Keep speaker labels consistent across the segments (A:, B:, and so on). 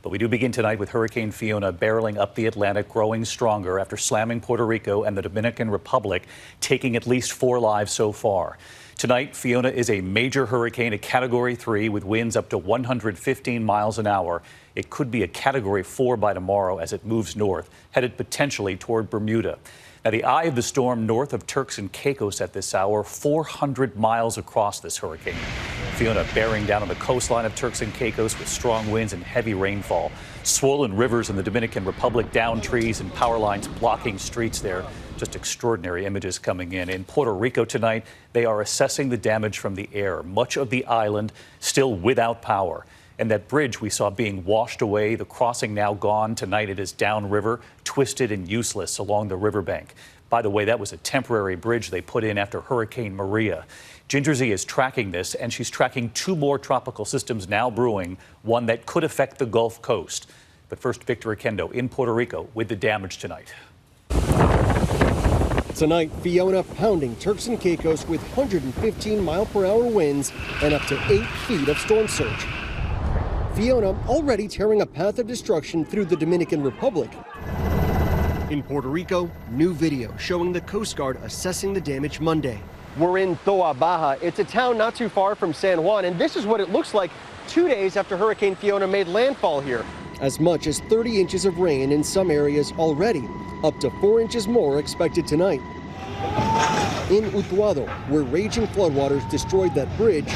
A: But we do begin tonight with Hurricane Fiona barreling up the Atlantic, growing stronger after slamming Puerto Rico and the Dominican Republic, taking at least 4 lives so far. Tonight, Fiona is a major hurricane, a Category 3 with winds up to 115 miles an hour. It could be a Category 4 by tomorrow as it moves north, headed potentially toward Bermuda. Now, the eye of the storm north of Turks and Caicos at this hour, 400 miles across this hurricane. Fiona bearing down on the coastline of Turks and Caicos with strong winds and heavy rainfall. Swollen rivers in the Dominican Republic, downed trees and power lines blocking streets there. Just extraordinary images coming in. In Puerto Rico tonight, they are assessing the damage from the air. Much of the island still without power. And that bridge we saw being washed away, the crossing now gone. Tonight it is downriver, twisted and useless along the riverbank. By the way, that was a temporary bridge they put in after Hurricane Maria. Ginger Z is tracking this, and she's tracking 2 more tropical systems now brewing, one that could affect the Gulf Coast. But first, Victor Akendo in Puerto Rico with the damage tonight.
B: Tonight, Fiona pounding Turks and Caicos with 115-mile-per-hour winds and up to 8 feet of storm surge. Fiona already tearing a path of destruction through the Dominican Republic. In Puerto Rico, new video showing the Coast Guard assessing the damage Monday. We're in Toa Baja. It's a town not too far from San Juan, and this is what it looks like 2 days after Hurricane Fiona made landfall here. As much as 30 inches of rain in some areas already, up to 4 inches more expected tonight. In Utuado, where raging floodwaters destroyed that bridge,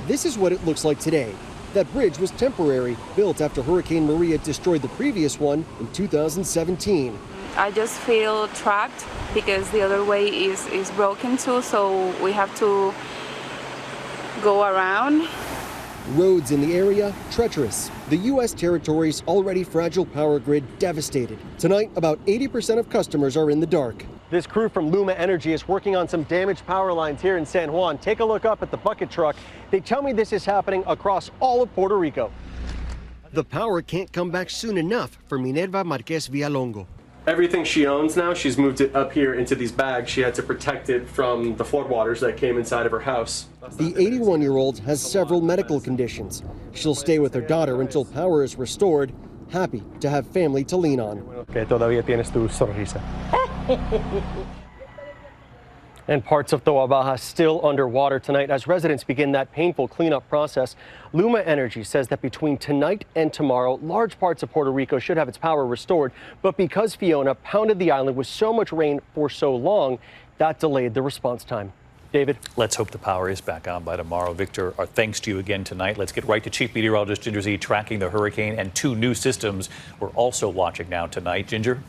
B: this is what it looks like today. That bridge was temporary, built after Hurricane Maria destroyed the previous one in 2017.
C: I just feel trapped because the other way is broken too, so we have to go around.
B: Roads in the area treacherous. The U.S. territory's already fragile power grid devastated. Tonight, about 80% of customers are in the dark. This crew from Luma Energy is working on some damaged power lines here in San Juan. Take a look up at the bucket truck. They tell me this is happening across all of Puerto Rico. The power can't come back soon enough for Minerva Marquez Villalongo. Everything she owns now, she's moved it up here into these bags. She had to protect it from the floodwaters that came inside of her house. The 81-year-old has several medical conditions. She'll stay with her daughter until power is restored, happy to have family to lean on. Que todavía tienes tu sonrisa. And parts of Toa Baja still underwater tonight as residents begin that painful cleanup process. Luma Energy says that between tonight and tomorrow, large parts of Puerto Rico should have its power restored. But because Fiona pounded the island with so much rain for so long, that delayed the response time. David?
A: Let's hope the power is back on by tomorrow. Victor, our thanks to you again tonight. Let's get right to Chief Meteorologist Ginger Z tracking the hurricane and 2 new systems we're also watching now tonight. Ginger?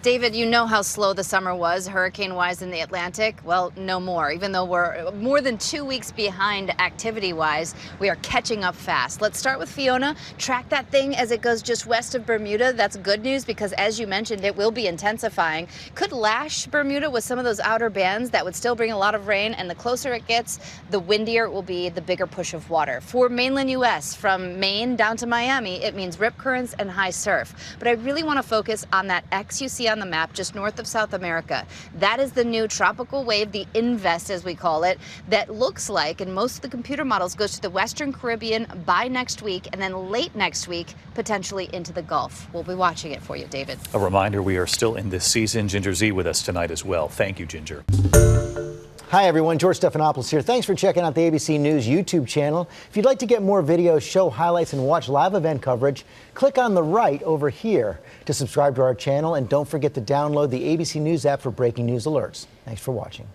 D: David, you know how slow the summer was hurricane-wise in the Atlantic. Well, no more. Even though we're more than 2 weeks behind activity-wise, we are catching up fast. Let's start with Fiona. Track that thing as it goes just west of Bermuda. That's good news because, as you mentioned, it will be intensifying. Could lash Bermuda with some of those outer bands that would still bring a lot of rain. And the closer it gets, the windier it will be, the bigger push of water. For mainland U.S., from Maine down to Miami, it means rip currents and high surf. But I really want to focus on that X you see on the map just north of South America. That is the new tropical wave, the Invest as we call it, that looks like, and most of the computer models, goes to the Western Caribbean by next week, and then late next week, potentially into the Gulf. We'll be watching it for you, David.
A: A reminder, we are still in this season. Ginger Z with us tonight as well. Thank you, Ginger.
E: Hi, everyone. George Stephanopoulos here. Thanks for checking out the ABC News YouTube channel. If you'd like to get more videos, show highlights, and watch live event coverage, click on the right over here to subscribe to our channel. And don't forget to download the ABC News app for breaking news alerts. Thanks for watching.